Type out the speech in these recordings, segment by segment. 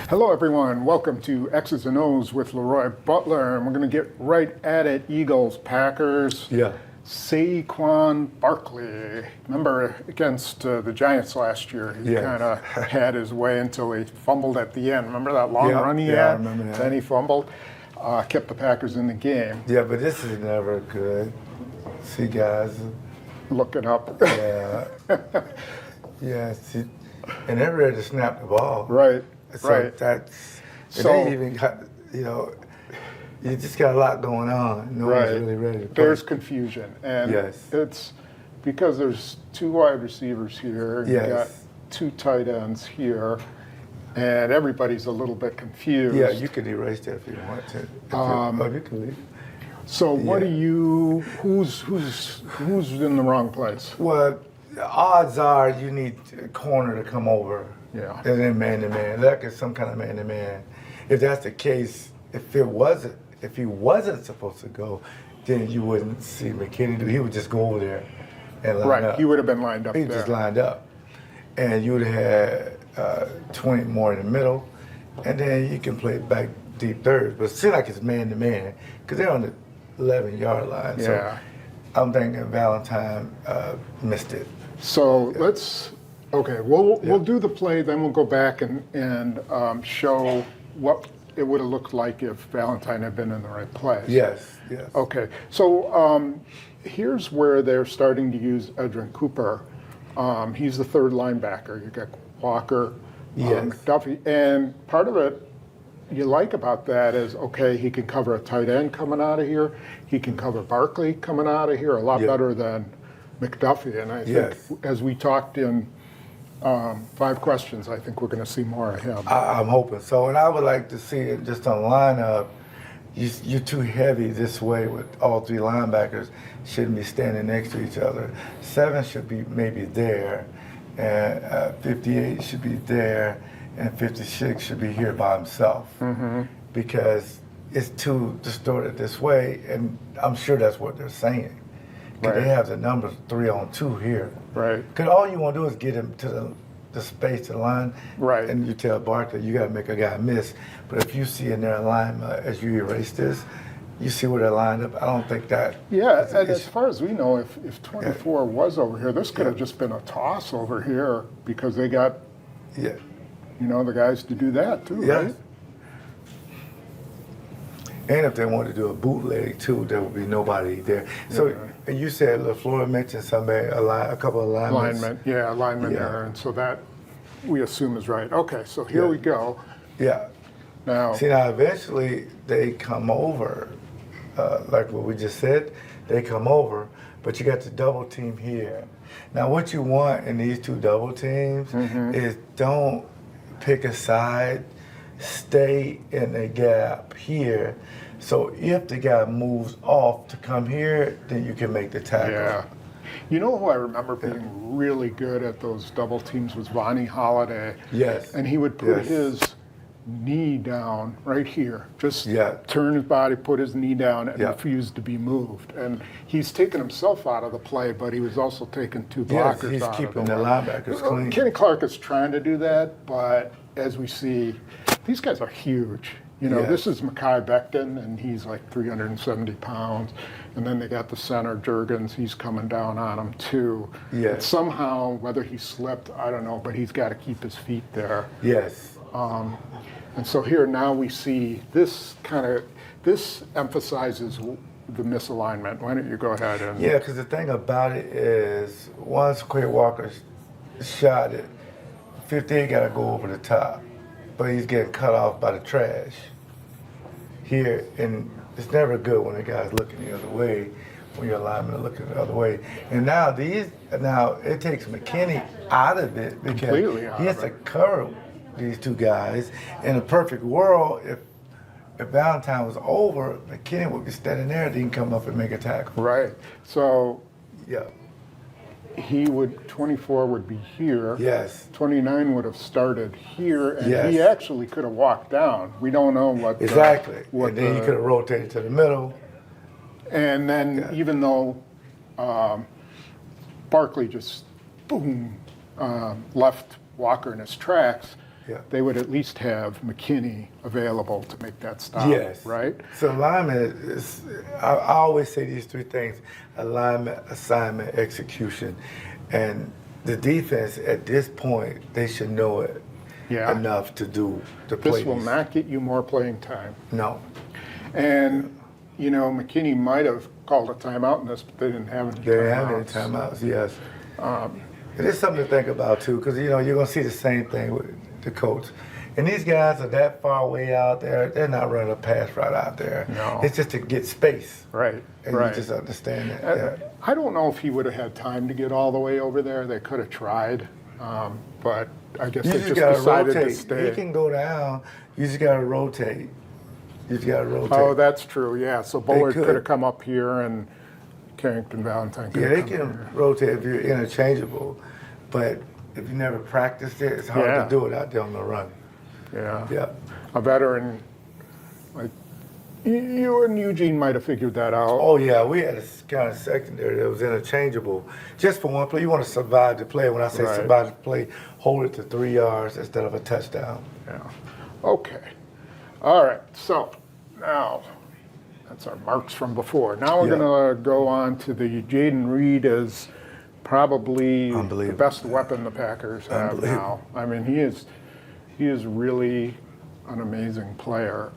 Hello, everyone. Welcome to X's and O's with LeRoy Butler, and we're going to get right at it. Eagles, Packers. Yeah. Saquon Barkley. Remember against the Giants last year, he kind of had his way until he fumbled at the end. Remember that long run he had? I remember that. Then he fumbled, kept the Packers in the game. Yeah, but this is never good. See, guys. Look it up. Yeah. Yeah, see, and they're ready to snap the ball. Right. So right. that's, So they even got, you just got a lot going on. No one's really ready to play. There's confusion. And it's because there's two wide receivers here. You got two tight ends here. And everybody's a little bit confused. Yeah, you can erase that if you want to. You can leave. So what do you, who's in the wrong place? Well, the odds are you need a corner to come over. Yeah. And then man-to-man, like it's some kind of man-to-man. If that's the case, if he wasn't supposed to go, then you wouldn't see McKinney do. He would just go over there and line up. Right, he would have been lined up there. He just lined up. And you would have had 20 more in the middle, and then you can play back deep thirds. But it seems like it's man-to-man, because they're on the 11-yard line. Yeah. So I'm thinking Valentine missed it. So we'll do the play, then we'll go back and show what it would have looked like if Valentine had been in the right place. Yes. Okay, so here's where they're starting to use Edgerrin Cooper. He's the third linebacker. You got Walker, McDuffie, and part of it you like about that is, okay, he can cover a tight end coming out of here. He can cover Barkley coming out of here a lot better than McDuffie. And I think as we talked in 5 questions, I think we're going to see more of him. I'm hoping so. And I would like to see it just on lineup. You're too heavy this way with all 3 linebackers. Shouldn't be standing next to each other. 7 should be maybe there, and 58 should be there, and 56 should be here by himself. Because it's too distorted this way, and I'm sure that's what they're saying. Because they have the numbers 3-on-2 here. Right. Because all you want to do is get him to the space, the line. Right. And you tell Barkley, you got to make a guy miss. But if you see in their alignment, as you erase this, you see where they're lined up. I don't think that. Yeah, and as far as we know, if 24 was over here, this could have just been a toss over here because they got, the guys to do that too, right? And if they wanted to do a bootleg too, there would be nobody there. So and you said LaFleur mentioned somebody, a couple of alignment there, and so that we assume is right. Okay, so here we go. Yeah. Now eventually they come over, like what we just said, they come over, but you got the double team here. Now what you want in these 2 double teams is don't pick a side, stay in the gap here. So if the guy moves off to come here, then you can make the tackle. Yeah. You know who I remember being really good at those double teams was Vonnie Holiday. Yes. And he would put his knee down right here. Just turn his body, put his knee down, and refuse to be moved. And he's taken himself out of the play, but he was also taking 2 blockers he's out keeping of the linebackers clean. Kenny Clark is trying to do that, but as we see, these guys are huge. This is Mekhi Becton, and he's like 370 pounds. And then they got the center, Jurgens. He's coming down on him, too. Yes. Somehow, whether he slipped, I don't know, but he's got to keep his feet there. Yes. And so here now we see this emphasizes the misalignment. Why don't you go ahead and... Yeah, because the thing about it is, once Quay Walker shot it, 58 got to go over the top. But he's getting cut off by the trash here, and it's never good when the guy's looking the other way, when your linemen are looking the other way. And now it takes McKinney out of it because he has to cover these 2 guys. In a perfect world, if Valentine was over, McKinney would be standing there, then he can come up and make a tackle. Right. So 24 would be here. Yes. 29 would have started here, and he actually could have walked down. We don't know what. Exactly. And then you could have rotated to the middle. And then even though Barkley just left Walker in his tracks, Yeah. they would at least have McKinney available to make that stop. Yes. Right? So alignment is, I always say these three things: alignment, assignment, execution. And the defense at this point, they should know it enough to do the plays. This will not get you more playing time. No. And, you know, McKinney might have called a timeout in this, but they didn't have any They didn't have any timeouts, yes. It is something to think about, too, because, you know, you're going to see the same thing with the coach. And these guys are that far away out there, they're not running a pass right out there. No. It's just to get space. Right, And right. you just understand that. Yeah. I don't know if he would have had time to get all the way over there. They could have tried, but I guess You they just just gotta decided to rotate. stay. He can go down. You just gotta rotate. You just gotta rotate. Oh, that's true, yeah. So Bullard could. could have come up here and Carrington Valentine could Yeah, have they come can here. rotate if you're interchangeable, but if you never practiced it, it's hard Yeah. to do it out there on the run. Yeah. Yeah. A veteran like you and Eugene might have figured that out. Oh yeah, we had a kind of secondary that was interchangeable, just for one play. You want to survive the play. When I say Right. survive the play, hold it to 3 yards instead of a touchdown. Yeah. Okay. All right. So now that's our marks from before. Now we're Yeah. going to go on to the Jaden Reed as probably the Unbelievable. best weapon the Packers have now. I mean, he is really an amazing player.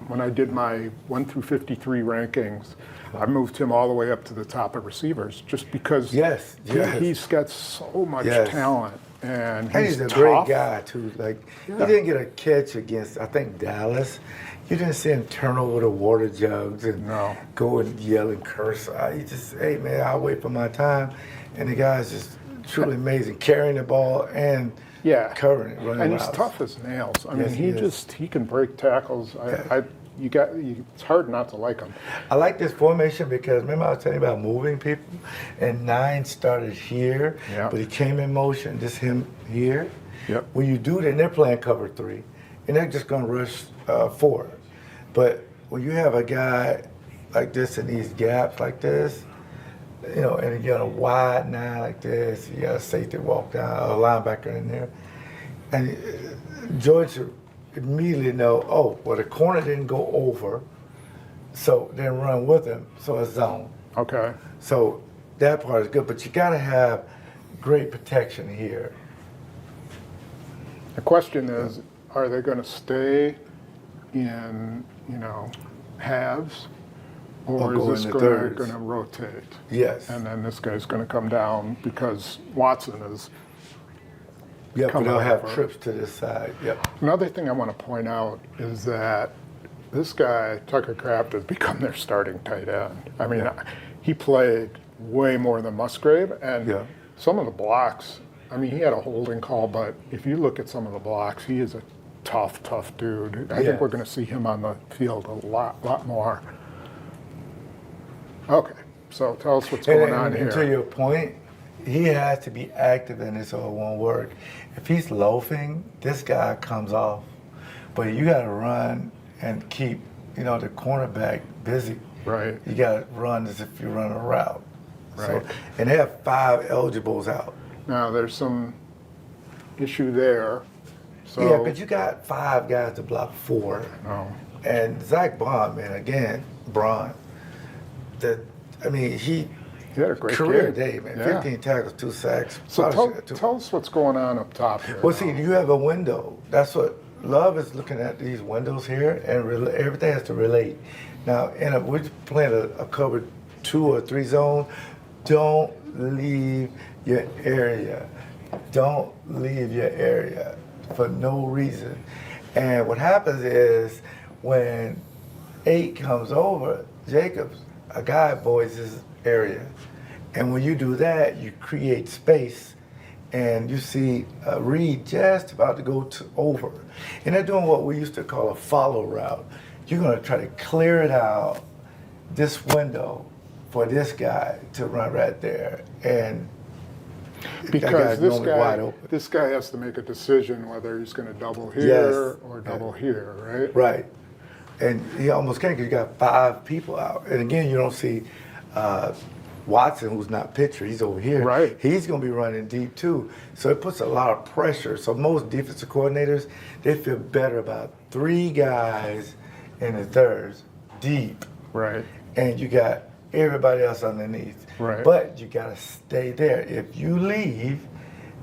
When I did my 1 through 53 rankings, I moved him all the way up to the top of receivers just because Yes, yes. he's got so much Yes. talent. And And he's he's a tough. great guy too. Like Yeah. he didn't get a catch against, I think, Dallas. You didn't see him turn over the water jugs and No. go and yell and curse. He just, hey man, I'll wait for my time. And the guy's just truly amazing, carrying the ball and Yeah, covering it, running and he's routes. tough as nails. I mean, Yes, he is. he can break tackles. It's hard not to like him. I like this formation because remember I was telling you about moving people, and 9 started here, Yeah. but he came in motion, just him here. Yep. When you do that, and they're playing cover 3, and they're just going to rush 4. But when you have a guy like this in these gaps like this, you know, and you got a wide 9 like this, you got a safety walk down, a linebacker in there, and George immediately know, oh, well, the corner didn't go over, so then run with him, so it's zone. Okay. So that part is good, but you got to have great protection here. The question is, are they going to stay in, halves, or go is this into going thirds. to rotate? Yes. And then this guy's going to come down because Watson is. Yep, but coming they'll have over. trips to this side. Yep. Another thing I want to point out is that this guy, Tucker Kraft, has become their starting tight end. I mean, he played way more than Musgrave, and Yeah. some of the blocks, I mean, he had a holding call, but if you look at some of the blocks, he is a tough dude. I think we're going to see him on the field a lot more. Okay, so tell us what's going on and here. to your point, he has to be active in this or it won't work. If he's loafing, this guy comes off. But you got to run and keep, the cornerback busy. Right. You got to run as if you run a route. Right. So, and they have 5 eligibles out. Now, there's some issue there. So, Yeah, but you got 5 guys to block 4. Oh. And Zach Bond, man, again, Braun. He had a great career game. day, man. Yeah. 15 tackles, 2 sacks. So Probably should have tell us what's going on up top here. Well, see, you have a window. That's what Love is looking at, these windows here, and everything has to relate. Now, we're playing a cover 2 or 3 zone. Don't leave your area. Don't leave your area for no reason. And what happens is when 8 comes over, Jacobs, a guy avoids his area. And when you do that, you create space. And you see Reed just about to go over. And they're doing what we used to call a follow route. You're going to try to clear it out, this window, for this guy to run right there. And that because guy's normally wide open. this guy has to make a decision whether he's going to double here or double here, right? Right. And he almost can't because you got 5 people out. And again, you don't see Watson, who's not pitcher, he's over here. Right. He's going to be running deep too. So it puts a lot of pressure. So most defensive coordinators, they feel better about 3 guys in the thirds deep. Right. And you got everybody else underneath. Right. But you got to stay there. If you leave,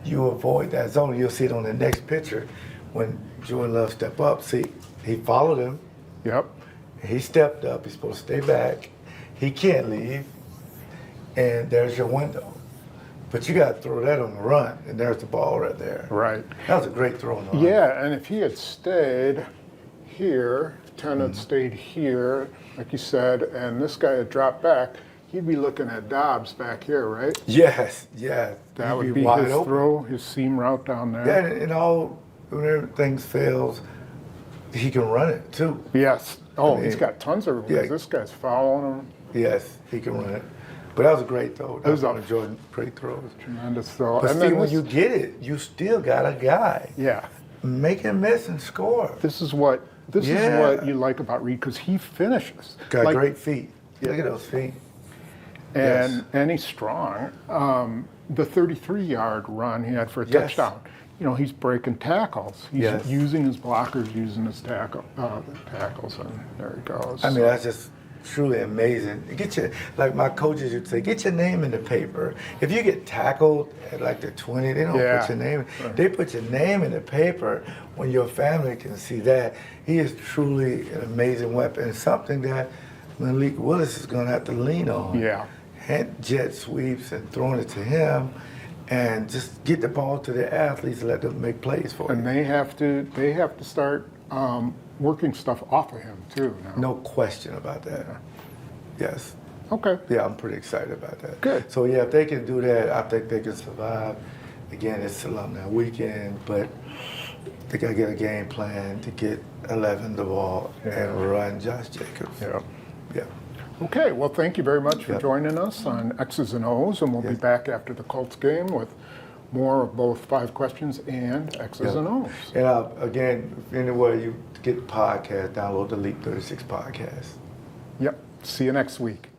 you avoid that zone. You'll see it on the next picture when Jordan Love step up. See, he followed him. Yep. He stepped up. He's supposed to stay back. He can't leave. And there's your window. But you got to throw that on the run, and there's the ball right there. Right. That was a great throw on the run. Yeah, and if he had stayed here, had stayed here, like you said, and this guy had dropped back, he'd be looking at Dobbs back here, right? Yes, yes. That He'd would be wide his open. throw, his seam route down there. Yeah, and all, whenever things fails, he can run it too. Yes. Oh, I mean, he's got tons of room. yeah. This guy's following him. Yes, he can run it. But that was a great throw. That was a- one of Jordan's great throws. Tremendous throw. But And see, then when this- you get it, you still got a guy. yeah, Make him miss and score. this is what Yeah. you like about Reed, because he finishes. Got Like, great feet. Look at those feet. and he's strong. The 33-yard run he had for a Yes. touchdown. You know, he's breaking tackles. He's Yes. using his blockers, using his tackles, and there he goes. I mean, that's just truly amazing. Get your, like my coaches would say, get your name in the paper. If you get tackled at like the 20, they don't Yeah. put your name. They put your name in the paper when your family can see that. He is truly an amazing weapon, something that Malik Willis is going to have to lean on. Yeah. Hand jet sweeps and throwing it to him, and just get the ball to the athletes and let them make plays for And you. they have to start working stuff off of him too now. No question about that. Yes. Okay. Yeah, I'm pretty excited about that. Good. So yeah, if they can do that, I think they can survive. Again, it's alumni weekend, but they gotta get a game plan to get 11 the ball and run Josh Jacobs. Yeah. Yeah. Okay. Well, thank you very much for Yep. joining us on X's and O's, and we'll be Yes. back after the Colts game with more of both 5 questions and X's and O's. And again, anywhere you get podcasts, download the Leap 36 podcast. Yep. See you next week.